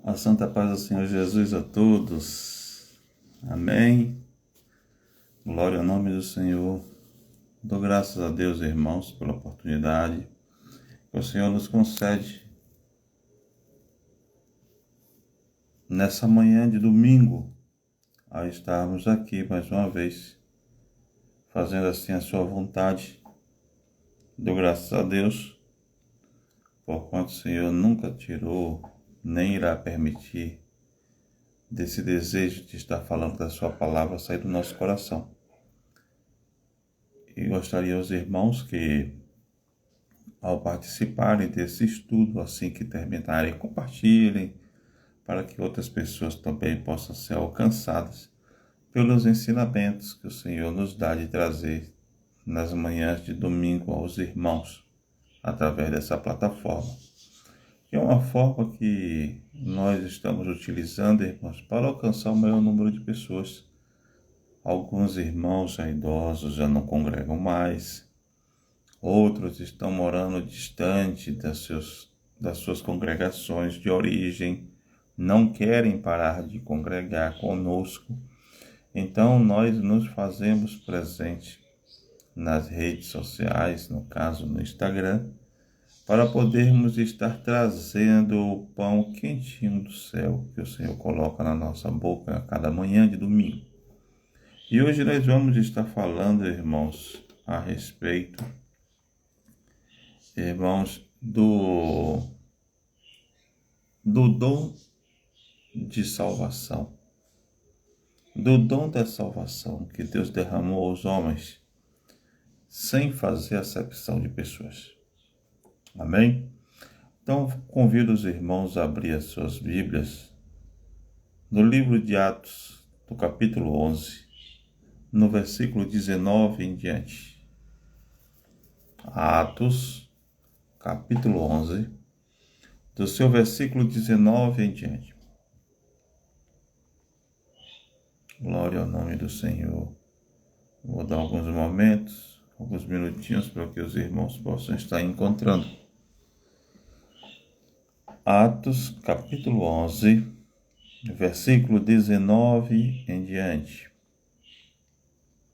A santa paz do Senhor Jesus a todos. Amém. Glória ao nome do Senhor. Dou graças a Deus, irmãos, pela oportunidade que o Senhor nos concede nessa manhã de domingo, a estarmos aqui mais uma vez, fazendo assim a sua vontade. Dou graças a Deus, porquanto o Senhor nunca tirou, nem irá permitir desse desejo de estar falando da sua palavra sair do nosso coração. E gostaria aos irmãos que, ao participarem desse estudo, assim que terminarem, compartilhem, para que outras pessoas também possam ser alcançadas pelos ensinamentos que o Senhor nos dá de trazer nas manhãs de domingo aos irmãos, através dessa plataforma. Que é uma forma que nós estamos utilizando, irmãos, para alcançar o maior número de pessoas. Alguns irmãos já idosos já não congregam mais, outros estão morando distante das suas congregações de origem, não querem parar de congregar conosco. Então nós nos fazemos presente nas redes sociais, no caso no Instagram, para podermos estar trazendo o pão quentinho do céu que o Senhor coloca na nossa boca a cada manhã de domingo. E hoje nós vamos estar falando, irmãos, a respeito, irmãos, do dom de salvação, do dom da salvação que Deus derramou aos homens sem fazer acepção de pessoas. Amém? Então, convido os irmãos a abrir as suas Bíblias no livro de Atos, do capítulo 11, no versículo 19 em diante. Atos, capítulo 11, do seu versículo 19 em diante. Glória ao nome do Senhor. Vou dar alguns momentos, alguns minutinhos para que os irmãos possam estar encontrando. Atos, capítulo 11, versículo 19 em diante.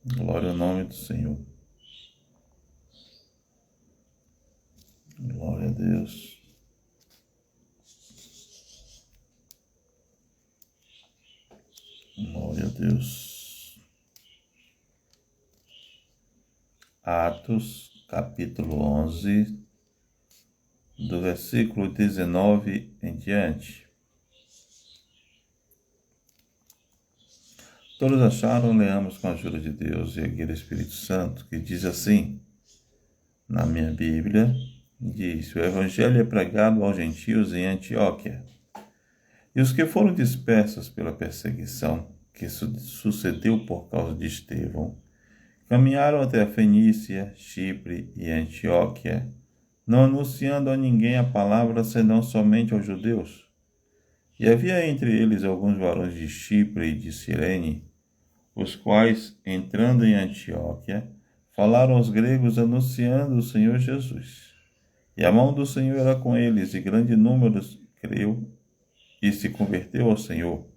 Glória ao nome do Senhor. Glória a Deus. Glória a Deus. Atos, capítulo 11, do versículo 19 em diante. Todos acharam, leamos com a ajuda de Deus e a guia do Espírito Santo, que diz assim, na minha Bíblia, diz: o Evangelho é pregado aos gentios em Antioquia. E os que foram dispersos pela perseguição que sucedeu por causa de Estevão, caminharam até a Fenícia, Chipre e Antioquia, não anunciando a ninguém a palavra senão somente aos judeus. E havia entre eles alguns varões de Chipre e de Cirene, os quais, entrando em Antioquia, falaram aos gregos anunciando o Senhor Jesus. E a mão do Senhor era com eles, e grande número creu e se converteu ao Senhor.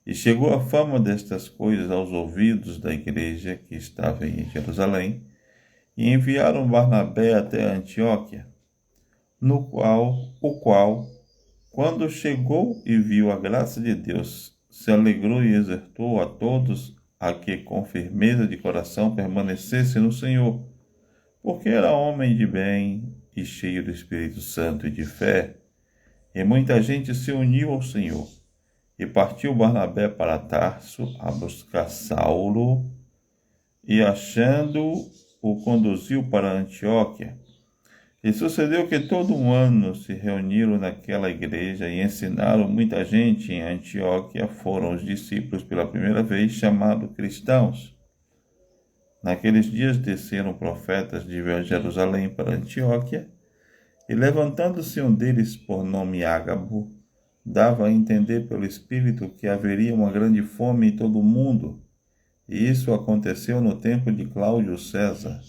E chegou a fama destas coisas aos ouvidos da igreja que estava em Jerusalém, e enviaram Barnabé até Antioquia, o qual, quando chegou e viu a graça de Deus, se alegrou e exortou a todos a que com firmeza de coração permanecessem no Senhor, porque era homem de bem e cheio do Espírito Santo e de fé, e muita gente se uniu ao Senhor. E partiu Barnabé para Tarso a buscar Saulo, e achando-o, o conduziu para Antioquia. E sucedeu que todo um ano se reuniram naquela igreja e ensinaram muita gente em Antioquia. Foram os discípulos pela primeira vez chamados cristãos. Naqueles dias desceram profetas de Jerusalém para Antioquia, e levantando-se um deles por nome Ágabo, dava a entender pelo Espírito que haveria uma grande fome em todo o mundo, e isso aconteceu no tempo de Cláudio César.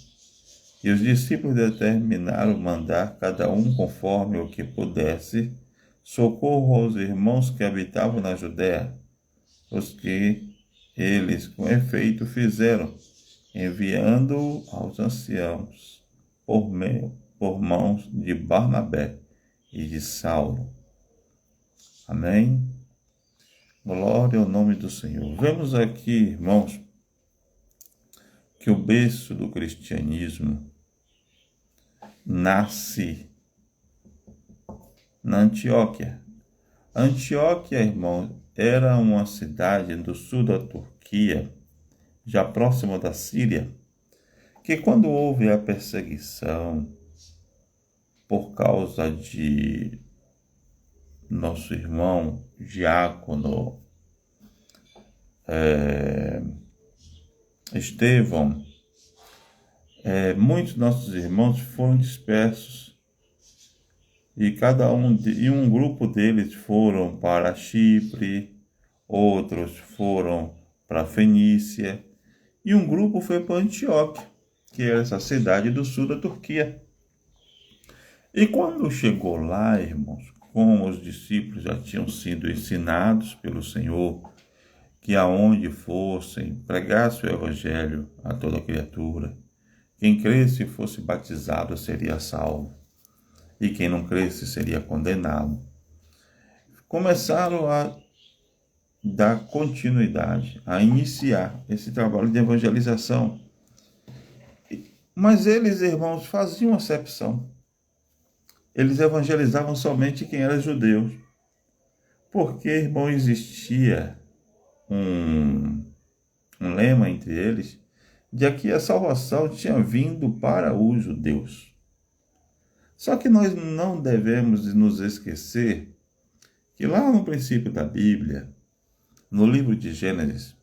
E os discípulos determinaram mandar cada um conforme o que pudesse socorro aos irmãos que habitavam na Judéia, os que eles com efeito fizeram, enviando-o aos anciãos por mãos de Barnabé e de Saulo. Amém? Glória ao nome do Senhor. Vemos aqui, irmãos, que o berço do cristianismo nasce na Antioquia. Antioquia, irmãos, era uma cidade do sul da Turquia, já próxima da Síria, que quando houve a perseguição por causa de nosso irmão diácono Estevão, muitos nossos irmãos foram dispersos e um grupo deles foram para Chipre, outros foram para Fenícia e um grupo foi para Antioquia, que era essa cidade do sul da Turquia. E quando chegou lá, irmãos, como os discípulos já tinham sido ensinados pelo Senhor, que aonde fossem, pregasse o evangelho a toda criatura. Quem cresce e fosse batizado seria salvo, e quem não cresce seria condenado. Começaram a dar continuidade, a iniciar esse trabalho de evangelização. Mas eles, irmãos, faziam acepção. Eles evangelizavam somente quem era judeu. Porque, irmão, existia um lema entre eles de que a salvação tinha vindo para os judeus. Só que nós não devemos nos esquecer que lá no princípio da Bíblia, no livro de Gênesis,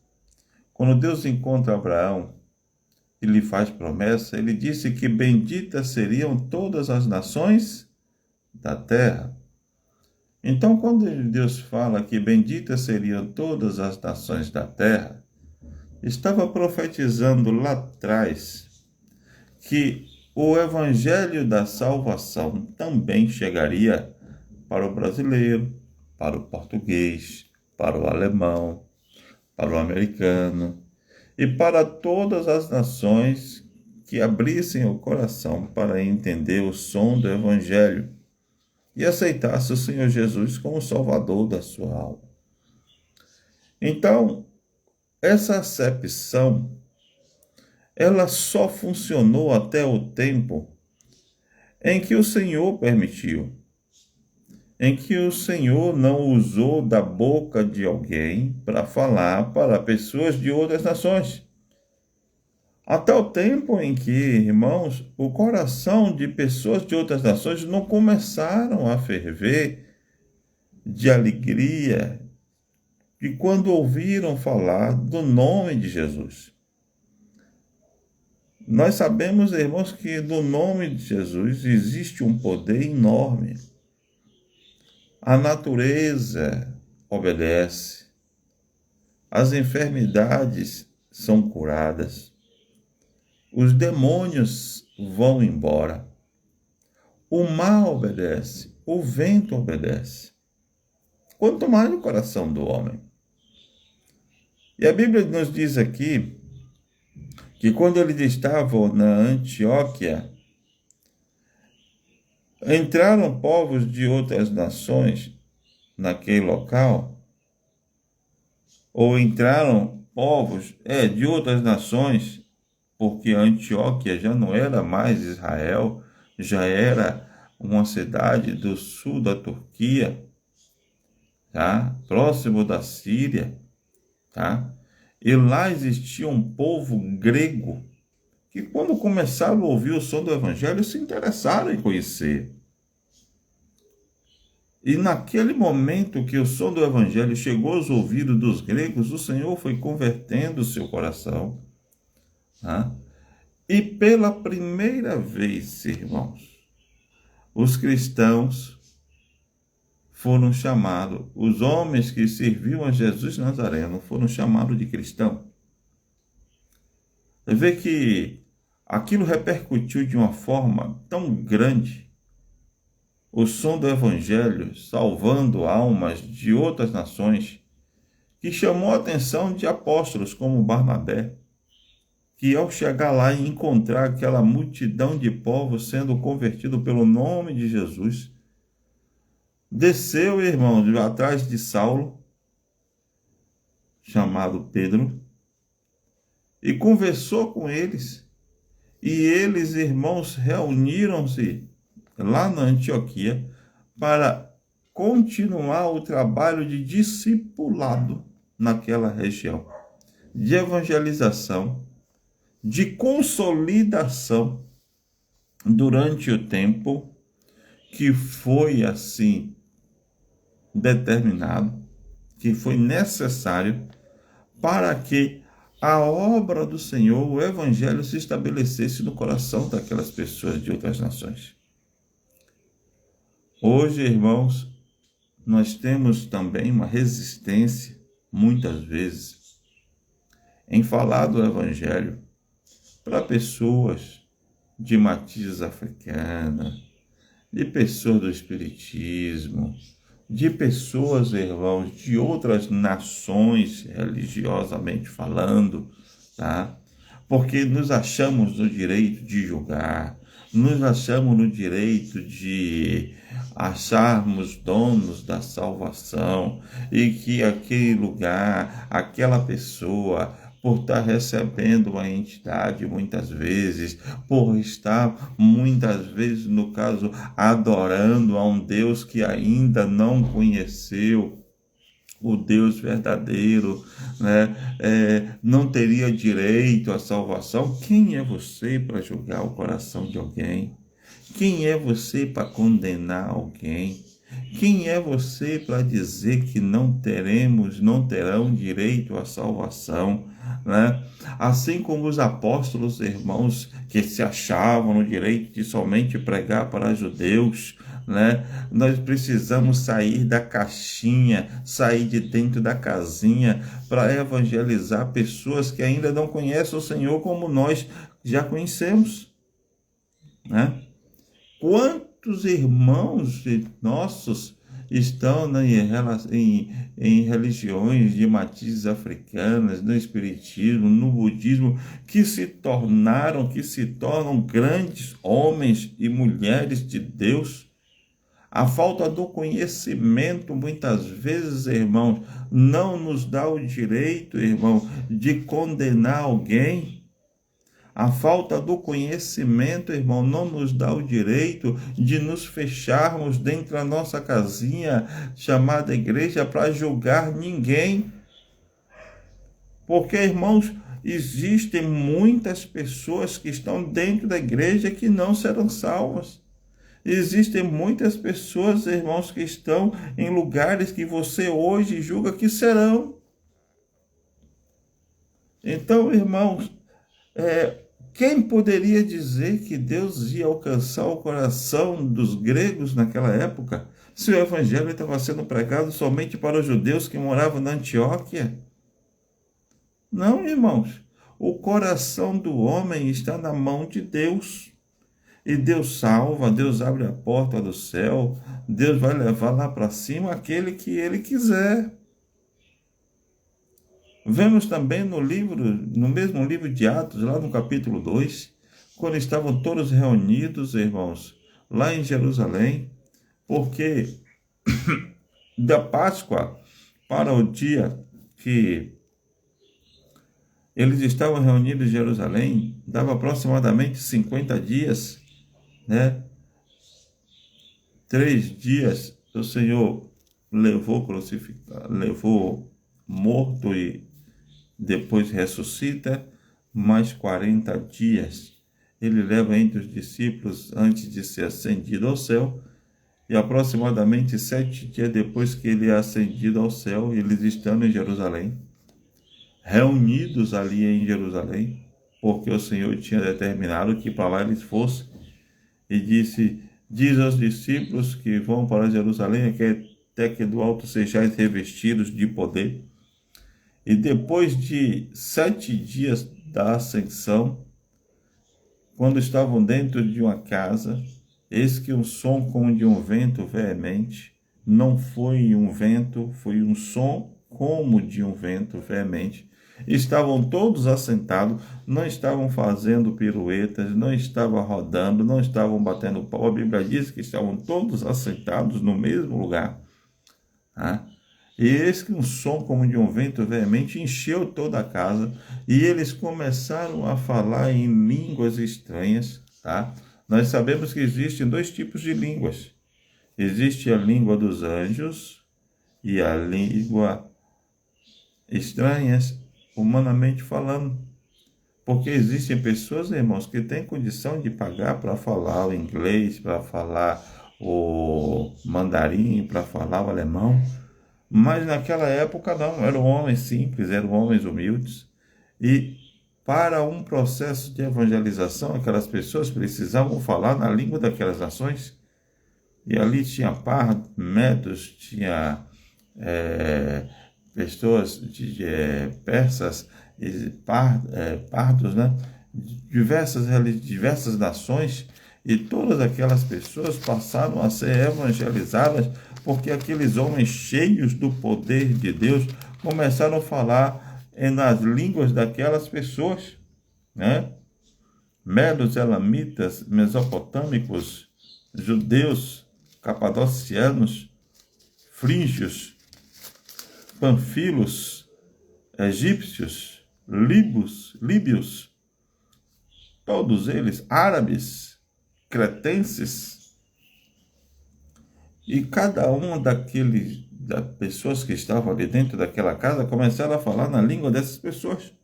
quando Deus encontra Abraão e lhe faz promessa, ele disse que benditas seriam todas as nações da terra. Então, quando Deus fala que benditas seriam todas as nações da terra, estava profetizando lá atrás que o evangelho da salvação também chegaria para o brasileiro, para o português, para o alemão, para o americano e para todas as nações que abrissem o coração para entender o som do evangelho e aceitasse o Senhor Jesus como Salvador da sua alma. Então, essa acepção, ela só funcionou até o tempo em que o Senhor permitiu, em que o Senhor não usou da boca de alguém para falar para pessoas de outras nações. Até o tempo em que, irmãos, o coração de pessoas de outras nações não começaram a ferver de alegria de quando ouviram falar do nome de Jesus. Nós sabemos, irmãos, que no nome de Jesus existe um poder enorme. A natureza obedece, as enfermidades são curadas, os demônios vão embora, o mar obedece, o vento obedece. Quanto mais o coração do homem. E a Bíblia nos diz aqui que quando eles estavam na Antioquia, entraram povos de outras nações naquele local, ou entraram povos de outras nações, porque Antioquia já não era mais Israel, já era uma cidade do sul da Turquia, tá? Próximo da Síria, tá? E lá existia um povo grego que quando começaram a ouvir o som do evangelho se interessaram em conhecer. E naquele momento que o som do evangelho chegou aos ouvidos dos gregos, o Senhor foi convertendo o seu coração. Tá? E pela primeira vez, irmãos, os cristãos foram chamados, os homens que serviam a Jesus Nazareno foram chamados de cristão. Você vê que aquilo repercutiu de uma forma tão grande. o som do evangelho, salvando almas de outras nações, que chamou a atenção de apóstolos como Barnabé, que ao chegar lá e encontrar aquela multidão de povos sendo convertido pelo nome de Jesus, desceu, irmão, atrás de Saulo, chamado Pedro, e conversou com eles. E eles, irmãos, reuniram-se lá na Antioquia para continuar o trabalho de discipulado naquela região, de evangelização, de consolidação durante o tempo que foi assim determinado, que foi necessário para que a obra do Senhor, o evangelho, se estabelecesse no coração daquelas pessoas de outras nações. Hoje, irmãos, nós temos também uma resistência, muitas vezes, em falar do evangelho para pessoas de matizes africanas, de pessoas do espiritismo, de pessoas, irmãos, de outras nações, religiosamente falando, tá? Porque nos achamos no direito de julgar, nos achamos no direito de acharmos donos da salvação e que aquele lugar, aquela pessoa, por estar recebendo uma entidade muitas vezes, por estar muitas vezes, no caso, adorando a um Deus que ainda não conheceu, o Deus verdadeiro, né? Não teria direito à salvação. Quem é você para julgar o coração de alguém? Quem é você para condenar alguém? Quem é você para dizer que não terão direito à salvação, né? Assim como os apóstolos, irmãos, que se achavam no direito de somente pregar para judeus, né? Nós precisamos sair da caixinha, sair de dentro da casinha para evangelizar pessoas que ainda não conhecem o Senhor como nós já conhecemos, né? Quantos irmãos nossos estão em religiões de matizes africanas, no espiritismo, no budismo, que se tornam grandes homens e mulheres de Deus? A falta do conhecimento, muitas vezes, irmãos, não nos dá o direito, irmão, de condenar alguém. A falta do conhecimento, irmão, não nos dá o direito de nos fecharmos dentro da nossa casinha chamada igreja para julgar ninguém. Porque, irmãos, existem muitas pessoas que estão dentro da igreja que não serão salvas. Existem muitas pessoas, irmãos, que estão em lugares que você hoje julga que serão. Então, irmãos, quem poderia dizer que Deus ia alcançar o coração dos gregos naquela época, se o evangelho estava sendo pregado somente para os judeus que moravam na Antioquia? Não, irmãos. O coração do homem está na mão de Deus. E Deus salva, Deus abre a porta do céu, Deus vai levar lá para cima aquele que Ele quiser. Vemos também no mesmo livro de Atos, lá no capítulo 2, quando estavam todos reunidos, irmãos, lá em Jerusalém, porque da Páscoa para o dia que eles estavam reunidos em Jerusalém, dava aproximadamente 50 dias, né? 3 dias o Senhor levou morto e depois ressuscita, mais 40 dias ele leva entre os discípulos antes de ser ascendido ao céu, e aproximadamente 7 dias depois que ele é ascendido ao céu, eles estão em Jerusalém, reunidos ali em Jerusalém, porque o Senhor tinha determinado que para lá eles fossem, e diz aos discípulos que vão para Jerusalém, até que do alto sejais revestidos de poder. E depois de 7 dias da ascensão, quando estavam dentro de uma casa, Eis que um som como de um vento veemente, não foi um vento, foi um som como de um vento veemente. Estavam todos assentados, não estavam fazendo piruetas, não estavam rodando, não estavam batendo pau. A Bíblia diz que estavam todos assentados no mesmo lugar. Tá? E eis que um som como de um vento veemente encheu toda a casa, e eles começaram a falar em línguas estranhas. Tá? Nós sabemos que existem dois tipos de línguas. Existe a língua dos anjos e a língua estranhas, humanamente falando. Porque existem pessoas, irmãos, que têm condição de pagar para falar o inglês, para falar o mandarim, para falar o alemão. Mas naquela época não, eram homens simples, eram homens humildes. E para um processo de evangelização, aquelas pessoas precisavam falar na língua daquelas nações. E ali tinha pardos, medos, tinha pessoas persas, pardos, né? Diversas nações, e todas aquelas pessoas passaram a ser evangelizadas, porque aqueles homens cheios do poder de Deus começaram a falar nas línguas daquelas pessoas, né? Medos, elamitas, mesopotâmicos, judeus, capadocianos, frígios, panfilos, egípcios, líbios, todos eles, árabes, cretenses, e cada uma das pessoas que estavam ali dentro daquela casa começaram a falar na língua dessas pessoas.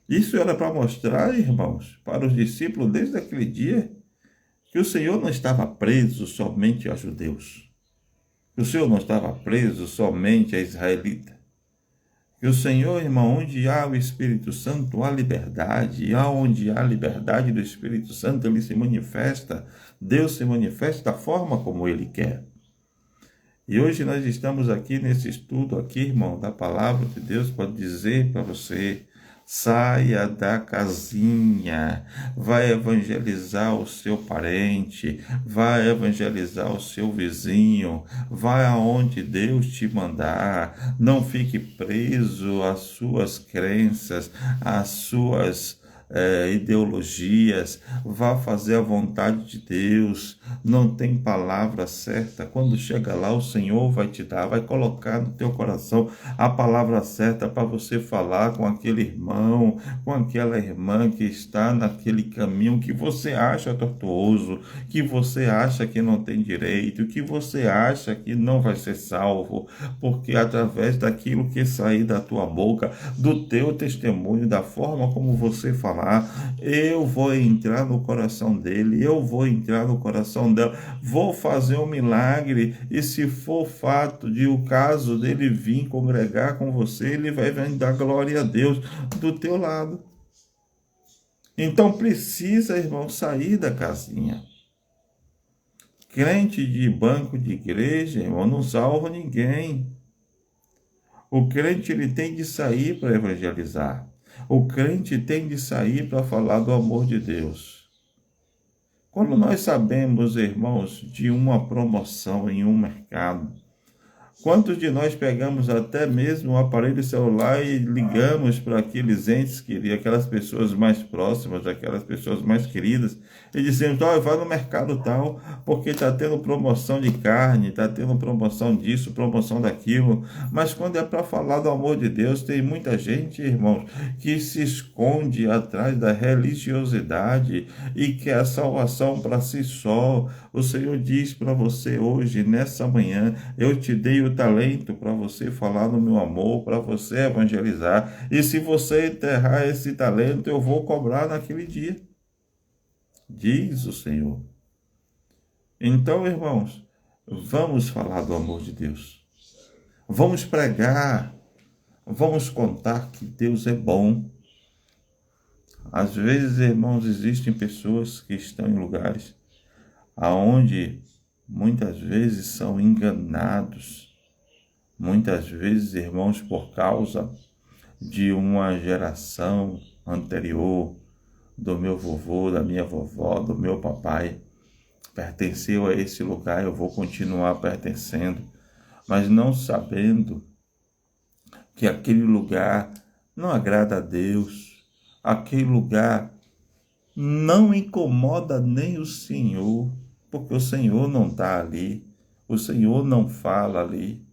Isso era para mostrar, irmãos, para os discípulos desde aquele dia, que o Senhor não estava preso somente a judeus, que o Senhor não estava preso somente a israelita, que o Senhor, irmão, onde há o Espírito Santo, há liberdade, e onde há liberdade do Espírito Santo, ele se manifesta, Deus se manifesta da forma como ele quer. E hoje nós estamos aqui nesse estudo aqui, irmão, da palavra de Deus, para dizer para você: saia da casinha, vai evangelizar o seu parente, vai evangelizar o seu vizinho, vai aonde Deus te mandar, não fique preso às suas crenças, às suas ideologias, vá fazer a vontade de Deus. Não tem palavra certa. Quando chega lá, o Senhor vai te dar, vai colocar no teu coração a palavra certa para você falar com aquele irmão, com aquela irmã que está naquele caminho que você acha tortuoso, que você acha que não tem direito, que você acha que não vai ser salvo, porque através daquilo que sair da tua boca, do teu testemunho, da forma como você falar, eu vou entrar no coração dele, eu vou entrar no coração dela, vou fazer um milagre, e se for fato de o caso dele vir congregar com você, ele vai dar glória a Deus do teu lado. Então precisa, irmão, sair da casinha. Crente de banco de igreja, irmão, não salva ninguém. O crente, ele tem de sair para evangelizar. O crente tem de sair para falar do amor de Deus. Quando nós sabemos, irmãos, de uma promoção em um mercado, quantos de nós pegamos até mesmo um aparelho celular e ligamos para aqueles entes queridos, aquelas pessoas mais próximas, aquelas pessoas mais queridas, e dizemos: vai no mercado tal, porque está tendo promoção de carne, está tendo promoção disso, promoção daquilo. Mas quando é para falar do amor de Deus, tem muita gente, irmãos, que se esconde atrás da religiosidade e quer a salvação para si só. O Senhor diz para você hoje, nessa manhã: eu te dei o talento para você falar no meu amor, para você evangelizar, e se você enterrar esse talento, eu vou cobrar naquele dia, diz o Senhor. Então, irmãos, vamos falar do amor de Deus, vamos pregar, vamos contar que Deus é bom. Às vezes, irmãos, existem pessoas que estão em lugares aonde muitas vezes são enganados. Muitas vezes, irmãos, por causa de uma geração anterior, do meu vovô, da minha vovó, do meu papai, pertenceu a esse lugar, eu vou continuar pertencendo, mas não sabendo que aquele lugar não agrada a Deus, aquele lugar não incomoda nem o Senhor, porque o Senhor não está ali, o Senhor não fala ali,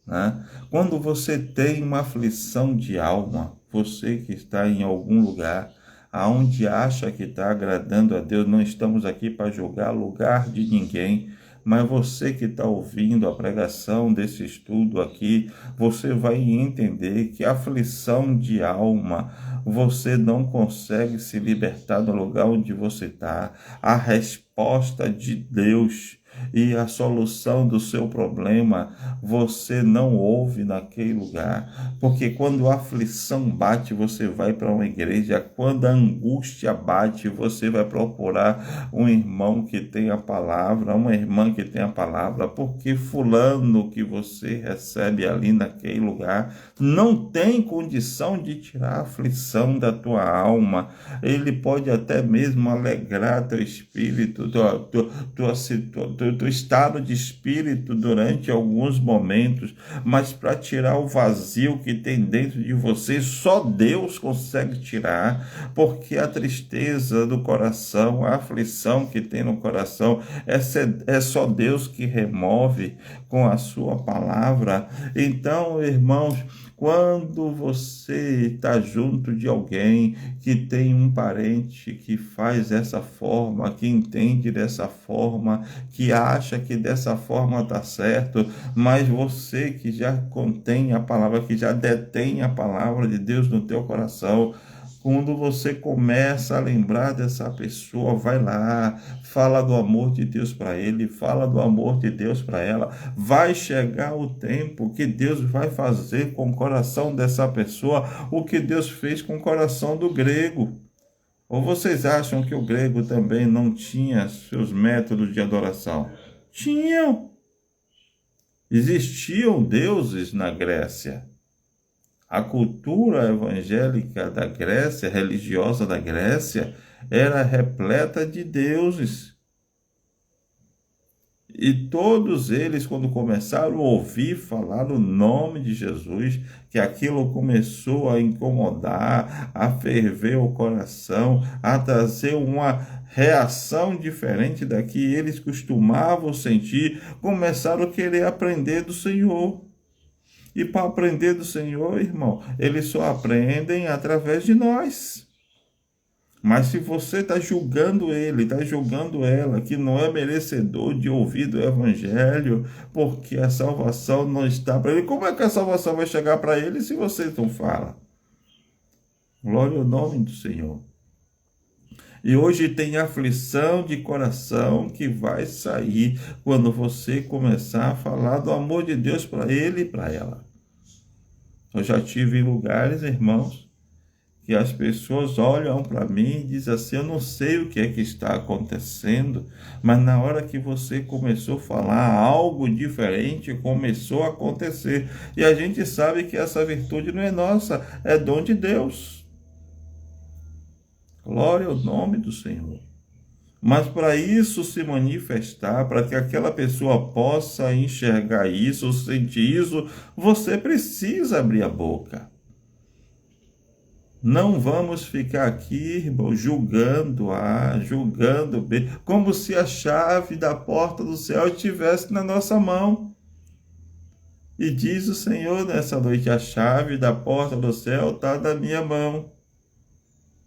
né? Quando você tem uma aflição de alma, você que está em algum lugar, aonde acha que está agradando a Deus, não estamos aqui para julgar lugar de ninguém, mas você que está ouvindo a pregação desse estudo aqui, você vai entender que a aflição de alma, você não consegue se libertar do lugar onde você está. A resposta de Deus e a solução do seu problema, você não ouve naquele lugar, porque quando a aflição bate, você vai para uma igreja, quando a angústia bate, você vai procurar um irmão que tem a palavra, uma irmã que tem a palavra, porque fulano que você recebe ali naquele lugar, não tem condição de tirar a aflição da tua alma, ele pode até mesmo alegrar teu espírito, teu estado de espírito durante alguns momentos, mas para tirar o vazio que tem dentro de você, só Deus consegue tirar, porque a tristeza do coração, a aflição que tem no coração, é só Deus que remove com a sua palavra. Então, irmãos, quando você está junto de alguém que tem um parente que faz dessa forma, que entende dessa forma, que acha que dessa forma está certo, mas você que já contém a palavra, que já detém a palavra de Deus no teu coração, quando você começa a lembrar dessa pessoa, vai lá, fala do amor de Deus para ele, fala do amor de Deus para ela. Vai chegar o tempo que Deus vai fazer com o coração dessa pessoa o que Deus fez com o coração do grego. Ou vocês acham que o grego também não tinha seus métodos de adoração? Tinham. Existiam deuses na Grécia. A cultura evangélica da Grécia, religiosa da Grécia, era repleta de deuses. E todos eles, quando começaram a ouvir falar no nome de Jesus, que aquilo começou a incomodar, a ferver o coração, a trazer uma reação diferente da que eles costumavam sentir, começaram a querer aprender do Senhor. E para aprender do Senhor, irmão, eles só aprendem através de nós. Mas se você está julgando ele, está julgando ela, que não é merecedor de ouvir do Evangelho, porque a salvação não está para ele, como é que a salvação vai chegar para ele se você não fala? Glória ao nome do Senhor. E hoje tem aflição de coração que vai sair quando você começar a falar do amor de Deus para ele e para ela. Eu já tive em lugares, irmãos, que as pessoas olham para mim e dizem assim, eu não sei o que é que está acontecendo, mas na hora que você começou a falar, algo diferente começou a acontecer. E a gente sabe que essa virtude não é nossa, é dom de Deus. Glória ao nome do Senhor. Mas para isso se manifestar, para que aquela pessoa possa enxergar isso, sentir isso, você precisa abrir a boca. Não vamos ficar aqui, irmão, julgando A, julgando B, como se a chave da porta do céu estivesse na nossa mão. E diz o Senhor nessa noite, a chave da porta do céu está na minha mão.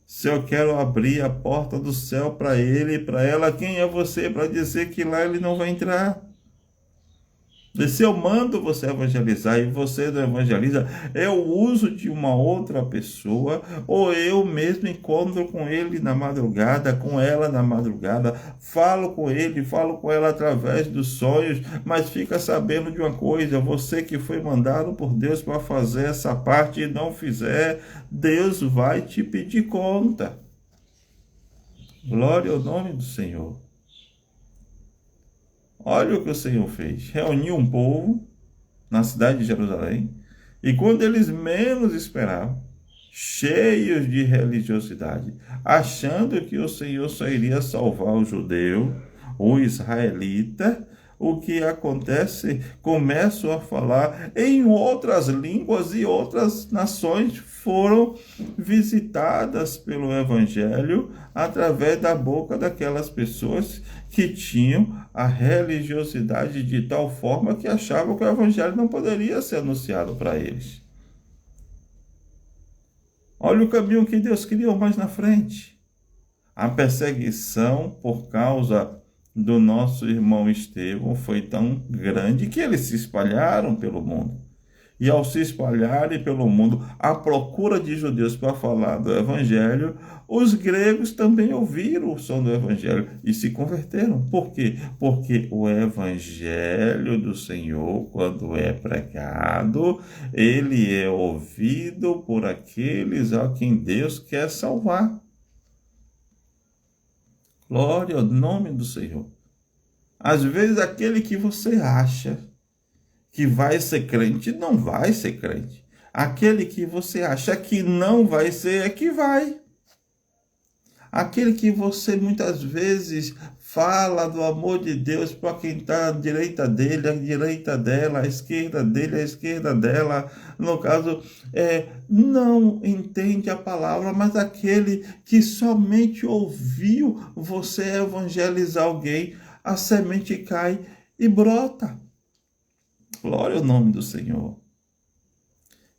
Se eu quero abrir a porta do céu para ele e para ela, quem é você para dizer que lá ele não vai entrar? E se eu mando você evangelizar e você não evangeliza, é o uso de uma outra pessoa, ou eu mesmo encontro com ele na madrugada, com ela na madrugada, falo com ele, falo com ela através dos sonhos, mas fica sabendo de uma coisa, você que foi mandado por Deus para fazer essa parte e não fizer, Deus vai te pedir conta. Glória ao nome do Senhor. Olha o que o Senhor fez. Reuniu um povo na cidade de Jerusalém, e quando eles menos esperavam, cheios de religiosidade, achando que o Senhor só iria salvar o judeu, o israelita, o que acontece? Começam a falar em outras línguas e outras nações foram visitadas pelo Evangelho através da boca daquelas pessoas que tinham a religiosidade de tal forma que achavam que o Evangelho não poderia ser anunciado para eles. Olha o caminho que Deus criou mais na frente. A perseguição por causa do nosso irmão Estevão foi tão grande que eles se espalharam pelo mundo. E ao se espalharem pelo mundo à procura de judeus para falar do Evangelho, os gregos também ouviram o som do Evangelho e se converteram. Por quê? Porque o Evangelho do Senhor, quando é pregado, ele é ouvido por aqueles a quem Deus quer salvar. Glória ao nome do Senhor. Às vezes aquele que você acha que vai ser crente, não vai ser crente. Aquele que você acha que não vai ser, é que vai. Aquele que você muitas vezes fala do amor de Deus para quem está à direita dele, à direita dela, à esquerda dele, à esquerda dela. No caso, não entende a palavra, mas aquele que somente ouviu você evangelizar alguém, a semente cai e brota. Glória ao nome do Senhor.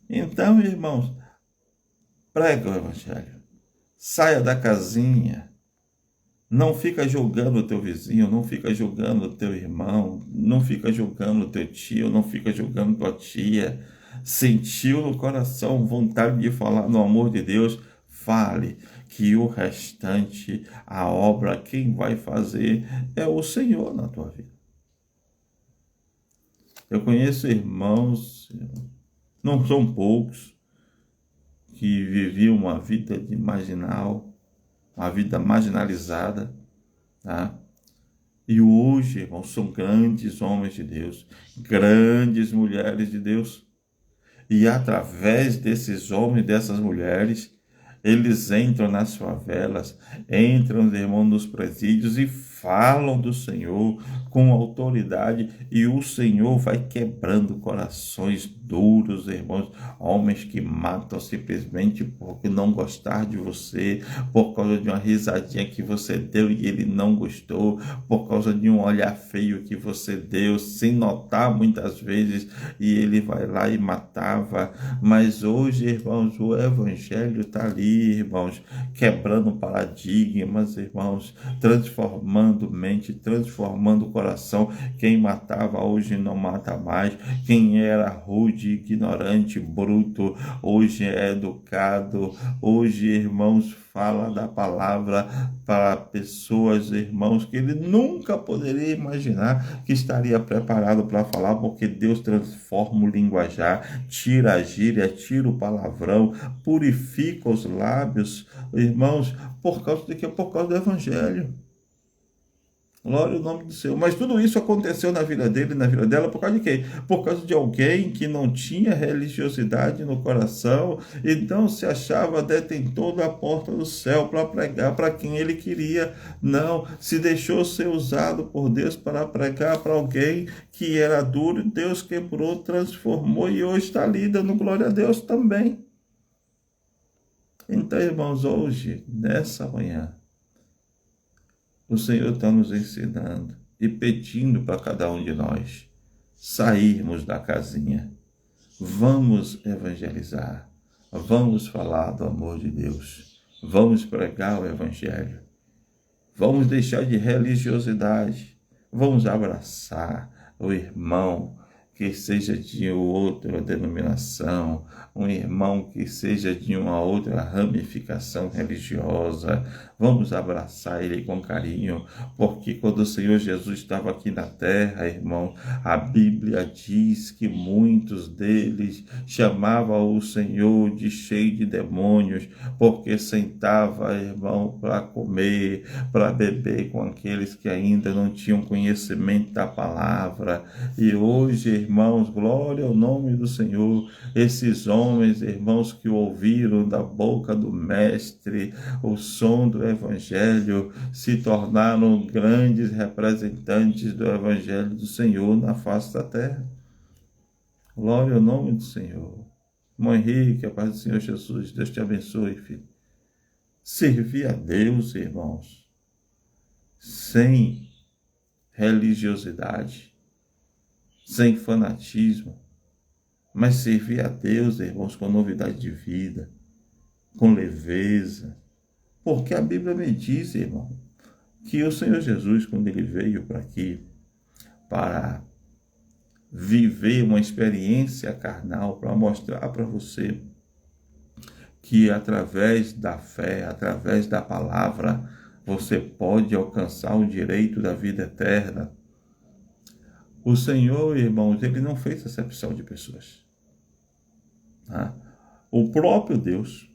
Então, irmãos, prega o Evangelho. Saia da casinha. Não fica julgando o teu vizinho, não fica julgando o teu irmão, não fica julgando o teu tio, não fica julgando tua tia. Sentiu no coração vontade de falar no amor de Deus, fale, que o restante, a obra, quem vai fazer é o Senhor na tua vida. Eu conheço irmãos, não são poucos, que viviam uma vida de marginal, uma vida marginalizada, tá? E hoje, irmãos, são grandes homens de Deus, grandes mulheres de Deus. E através desses homens, dessas mulheres, eles entram nas favelas, entram, irmãos, nos presídios e falam do Senhor com autoridade, e o Senhor vai quebrando corações duros, irmãos, homens que matam simplesmente porque não gostar de você, por causa de uma risadinha que você deu e ele não gostou, por causa de um olhar feio que você deu, sem notar muitas vezes, e ele vai lá e matava. Mas hoje, irmãos, o Evangelho está ali, irmãos, quebrando paradigmas, irmãos, transformando mente, transformando o coração. Quem matava hoje não mata mais. Quem era rude, ignorante, bruto, hoje é educado. Hoje, irmãos, fala da palavra para pessoas, irmãos, que ele nunca poderia imaginar que estaria preparado para falar, porque Deus transforma o linguajar, tira a gíria, tira o palavrão, purifica os lábios, irmãos, por causa de quê? Por causa do Evangelho. Glória ao nome do Senhor. Mas tudo isso aconteceu na vida dele e na vida dela por causa de quê? Por causa de alguém que não tinha religiosidade no coração, então se achava detentor da porta do céu para pregar para quem ele queria. Não, se deixou ser usado por Deus para pregar para alguém que era duro, Deus quebrou, transformou e hoje está ali dando glória a Deus também. Então, irmãos, hoje, nessa manhã, o Senhor está nos ensinando e pedindo para cada um de nós sairmos da casinha. Vamos evangelizar, vamos falar do amor de Deus, vamos pregar o Evangelho, vamos deixar de religiosidade, vamos abraçar o irmão que seja de outra denominação, um irmão que seja de uma outra ramificação religiosa. Vamos abraçar ele com carinho, porque quando o Senhor Jesus estava aqui na terra, irmão, a Bíblia diz que muitos deles chamavam o Senhor de cheio de demônios, porque sentava, irmão, para comer, para beber com aqueles que ainda não tinham conhecimento da palavra. E hoje, irmãos, glória ao nome do Senhor. Esses homens, irmãos, que ouviram da boca do Mestre o som do Evangelho, se tornaram grandes representantes do Evangelho do Senhor na face da terra. Glória ao nome do Senhor. Irmão Henrique, a paz do Senhor Jesus, Deus te abençoe, filho. Servir a Deus, irmãos, sem religiosidade, sem fanatismo, mas servir a Deus, irmãos, com novidade de vida, com leveza, porque a Bíblia me diz, irmão, que o Senhor Jesus, quando ele veio para aqui, para viver uma experiência carnal, para mostrar para você que através da fé, através da palavra, você pode alcançar o direito da vida eterna. O Senhor, irmãos, ele não fez acepção de pessoas. O próprio Deus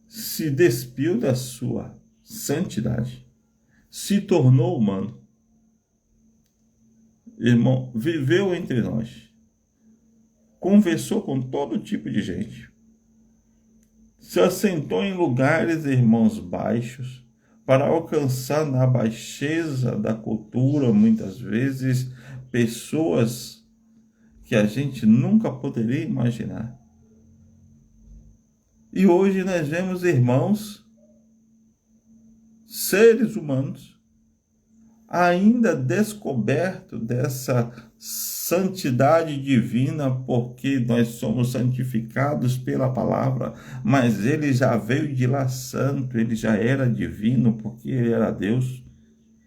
se despiu da sua santidade, se tornou humano. Irmão, viveu entre nós, conversou com todo tipo de gente, se assentou em lugares, irmãos, baixos, para alcançar na baixeza da cultura, muitas vezes, pessoas que a gente nunca poderia imaginar. E hoje nós vemos, irmãos, seres humanos, ainda descoberto dessa santidade divina, porque nós somos santificados pela palavra, mas ele já veio de lá santo, ele já era divino, porque ele era Deus,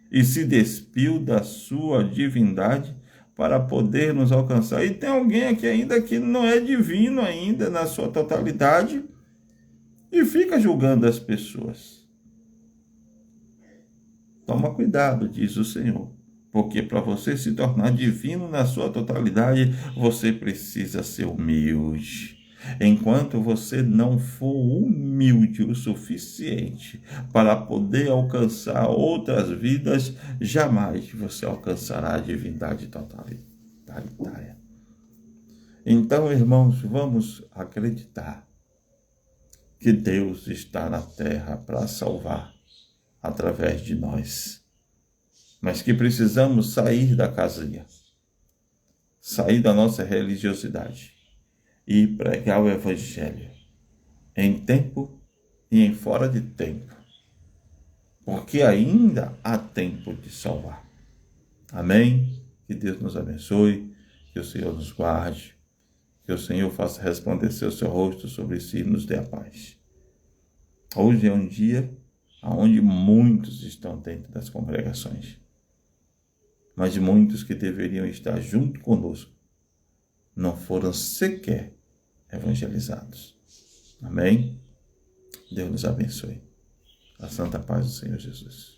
e se despiu da sua divindade para poder nos alcançar. E tem alguém aqui ainda que não é divino ainda na sua totalidade e fica julgando as pessoas. Toma cuidado, diz o Senhor, porque para você se tornar divino na sua totalidade, você precisa ser humilde. Enquanto você não for humilde o suficiente para poder alcançar outras vidas, jamais você alcançará a divindade totalitária. Então, irmãos, vamos acreditar que Deus está na terra para salvar através de nós, mas que precisamos sair da casinha, sair da nossa religiosidade e pregar o Evangelho em tempo e em fora de tempo, porque ainda há tempo de salvar. Amém? Que Deus nos abençoe, que o Senhor nos guarde, que o Senhor faça resplandecer o seu rosto sobre si e nos dê a paz. Hoje é um dia onde muitos estão dentro das congregações, mas muitos que deveriam estar junto conosco não foram sequer evangelizados. Amém? Deus nos abençoe. A santa paz do Senhor Jesus.